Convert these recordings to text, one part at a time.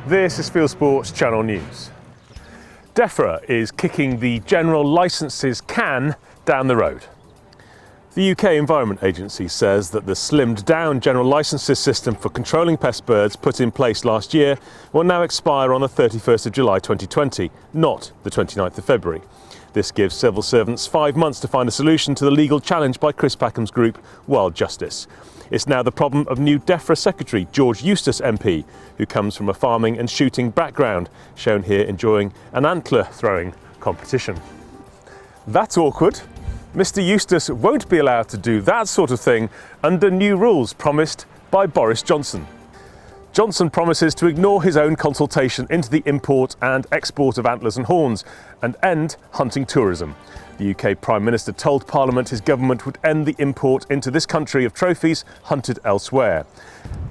This is Fieldsports Channel News. DEFRA is kicking the general licences can down the road. The UK Environment Agency says that the slimmed down general licences system for controlling pest birds put in place last year will now expire on the 31st of July 2020, not the 29th of February. This gives civil servants 5 months to find a solution to the legal challenge by Chris Packham's group, Wild Justice. It's now the problem of new DEFRA Secretary George Eustace MP, who comes from a farming and shooting background, shown here enjoying an antler throwing competition. That's awkward. Mr Eustace won't be allowed to do that sort of thing under new rules promised by Boris Johnson. Johnson promises to ignore his own consultation into the import and export of antlers and horns and end hunting tourism. The UK Prime Minister told Parliament his government would end the import into this country of trophies hunted elsewhere.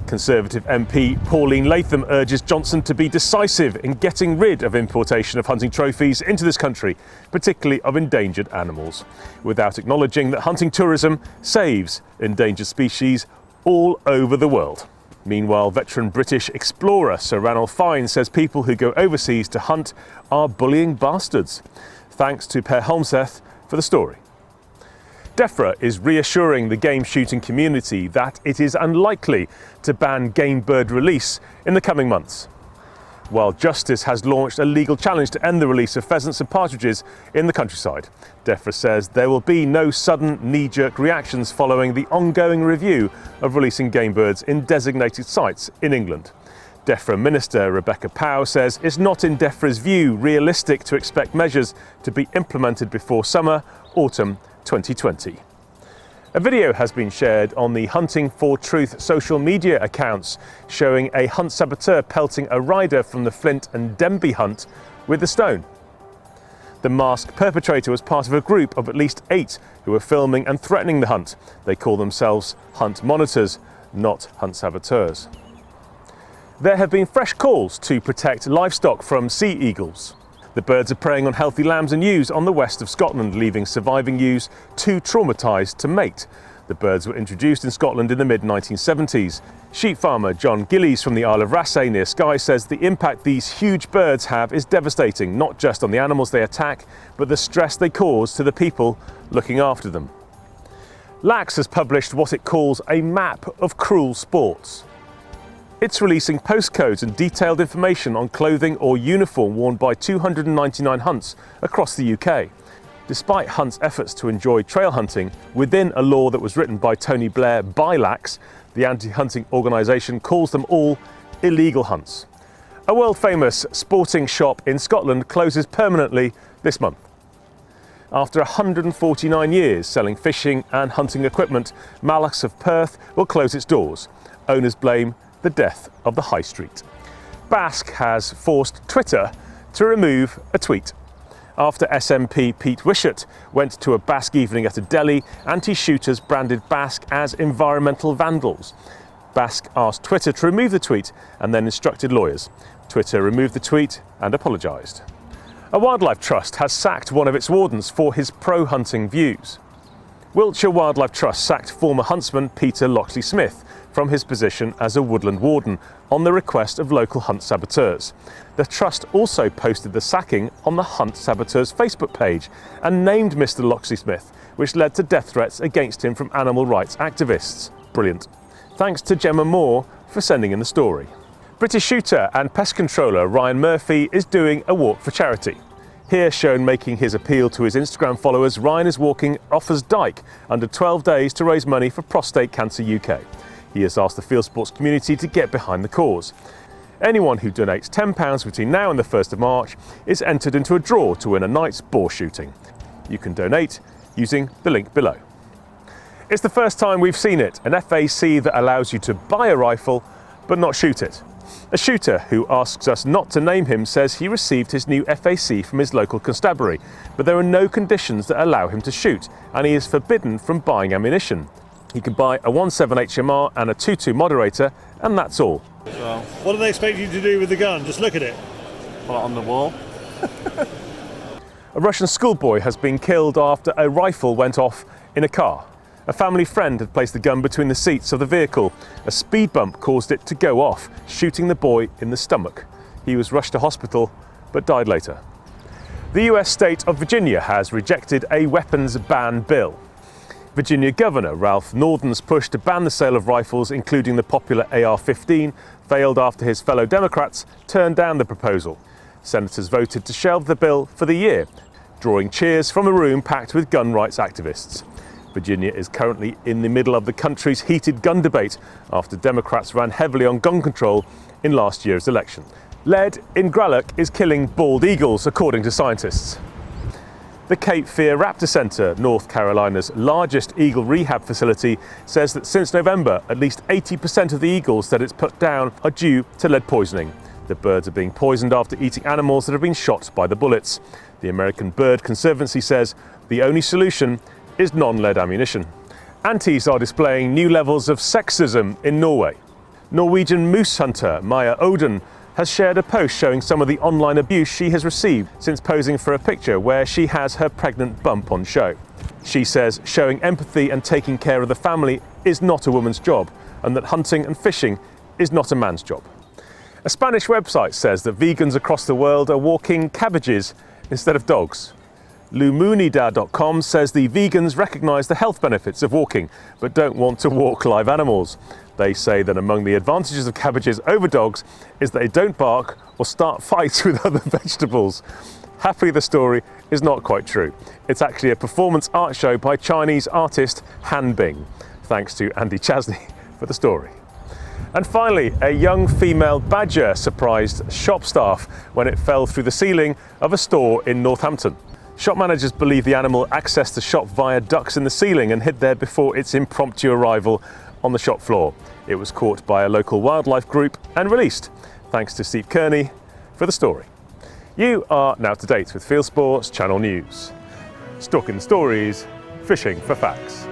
Conservative MP Pauline Latham urges Johnson to be decisive in getting rid of importation of hunting trophies into this country, particularly of endangered animals, without acknowledging that hunting tourism saves endangered species all over the world. Meanwhile, veteran British explorer Sir Ranulph Fiennes says people who go overseas to hunt are bullying bastards. Thanks to Per Holmseth for the story. DEFRA is reassuring the game shooting community that it is unlikely to ban game bird release in the coming months. Wild Justice has launched a legal challenge to end the release of pheasants and partridges in the countryside. DEFRA says there will be no sudden knee-jerk reactions following the ongoing review of releasing game birds in designated sites in England. DEFRA Minister Rebecca Powell says it's not in DEFRA's view realistic to expect measures to be implemented before summer, autumn 2020. A video has been shared on the Hunting for Truth social media accounts showing a hunt saboteur pelting a rider from the Flint and Denby hunt with a stone. The masked perpetrator was part of a group of at least 8 who were filming and threatening the hunt. They call themselves hunt monitors, not hunt saboteurs. There have been fresh calls to protect livestock from sea eagles. The birds are preying on healthy lambs and ewes on the west of Scotland, leaving surviving ewes too traumatised to mate. The birds were introduced in Scotland in the mid-1970s. Sheep farmer John Gillies from the Isle of Raasay near Skye says the impact these huge birds have is devastating, not just on the animals they attack, but the stress they cause to the people looking after them. Lax has published what it calls a map of cruel sports. It's releasing postcodes and detailed information on clothing or uniform worn by 299 hunts across the UK. Despite Hunt's efforts to enjoy trail hunting within a law that was written by Tony Blair by Lax, the anti-hunting organisation calls them all illegal hunts. A world-famous sporting shop in Scotland closes permanently this month. After 149 years selling fishing and hunting equipment, Malach's of Perth will close its doors. Owners blame the death of the high street. Basque has forced Twitter to remove a tweet. After SNP Pete Wishart went to a Basque evening at a deli, anti-shooters branded Basque as environmental vandals. Basque asked Twitter to remove the tweet and then instructed lawyers. Twitter removed the tweet and apologised. A wildlife trust has sacked one of its wardens for his pro-hunting views. Wiltshire Wildlife Trust sacked former huntsman Peter Loxley-Smith from his position as a woodland warden on the request of local hunt saboteurs. The trust also posted the sacking on the Hunt Saboteurs Facebook page and named Mr Loxley-Smith, which led to death threats against him from animal rights activists. Brilliant. Thanks to Gemma Moore for sending in the story. British shooter and pest controller Ryan Murphy is doing a walk for charity. Here shown making his appeal to his Instagram followers, Ryan is walking Offers Dyke under 12 days to raise money for Prostate Cancer UK. He has asked the Fieldsports community to get behind the cause. Anyone who donates £10 between now and the 1st of March is entered into a draw to win a night's boar shooting. You can donate using the link below. It's the first time we've seen it, an FAC that allows you to buy a rifle but not shoot it. A shooter who asks us not to name him says he received his new FAC from his local constabulary, but there are no conditions that allow him to shoot, and he is forbidden from buying ammunition. He can buy a 1.7 HMR and a 2.2 moderator, and that's all. So, what do they expect you to do with the gun? Just look at it. Put it on the wall. A Russian schoolboy has been killed after a rifle went off in a car. A family friend had placed the gun between the seats of the vehicle. A speed bump caused it to go off, shooting the boy in the stomach. He was rushed to hospital but died later. The US state of Virginia has rejected a weapons ban bill. Virginia Governor Ralph Northen's push to ban the sale of rifles, including the popular AR-15, failed after his fellow Democrats turned down the proposal. Senators voted to shelve the bill for the year, drawing cheers from a room packed with gun rights activists. Virginia is currently in the middle of the country's heated gun debate after Democrats ran heavily on gun control in last year's election. Lead in Gralloch is killing bald eagles, according to scientists. The Cape Fear Raptor Center, North Carolina's largest eagle rehab facility, says that since November, at least 80% of the eagles that it's put down are due to lead poisoning. The birds are being poisoned after eating animals that have been shot by the bullets. The American Bird Conservancy says the only solution is non-lead ammunition. Antis are displaying new levels of sexism in Norway. Norwegian moose hunter Maya Oden has shared a post showing some of the online abuse she has received since posing for a picture where she has her pregnant bump on show. She says showing empathy and taking care of the family is not a woman's job, and that hunting and fishing is not a man's job. A Spanish website says that vegans across the world are walking cabbages instead of dogs. Lumunida.com says the vegans recognise the health benefits of walking, but don't want to walk live animals. They say that among the advantages of cabbages over dogs is that they don't bark or start fights with other vegetables. Happily, the story is not quite true. It's actually a performance art show by Chinese artist Han Bing. Thanks to Andy Chasney for the story. And finally, a young female badger surprised shop staff when it fell through the ceiling of a store in Northampton. Shop managers believe the animal accessed the shop via ducts in the ceiling and hid there before its impromptu arrival on the shop floor. It was caught by a local wildlife group and released. Thanks to Steve Kearney for the story. You are now up to date with Fieldsports Channel News. Stalking the stories, fishing for facts.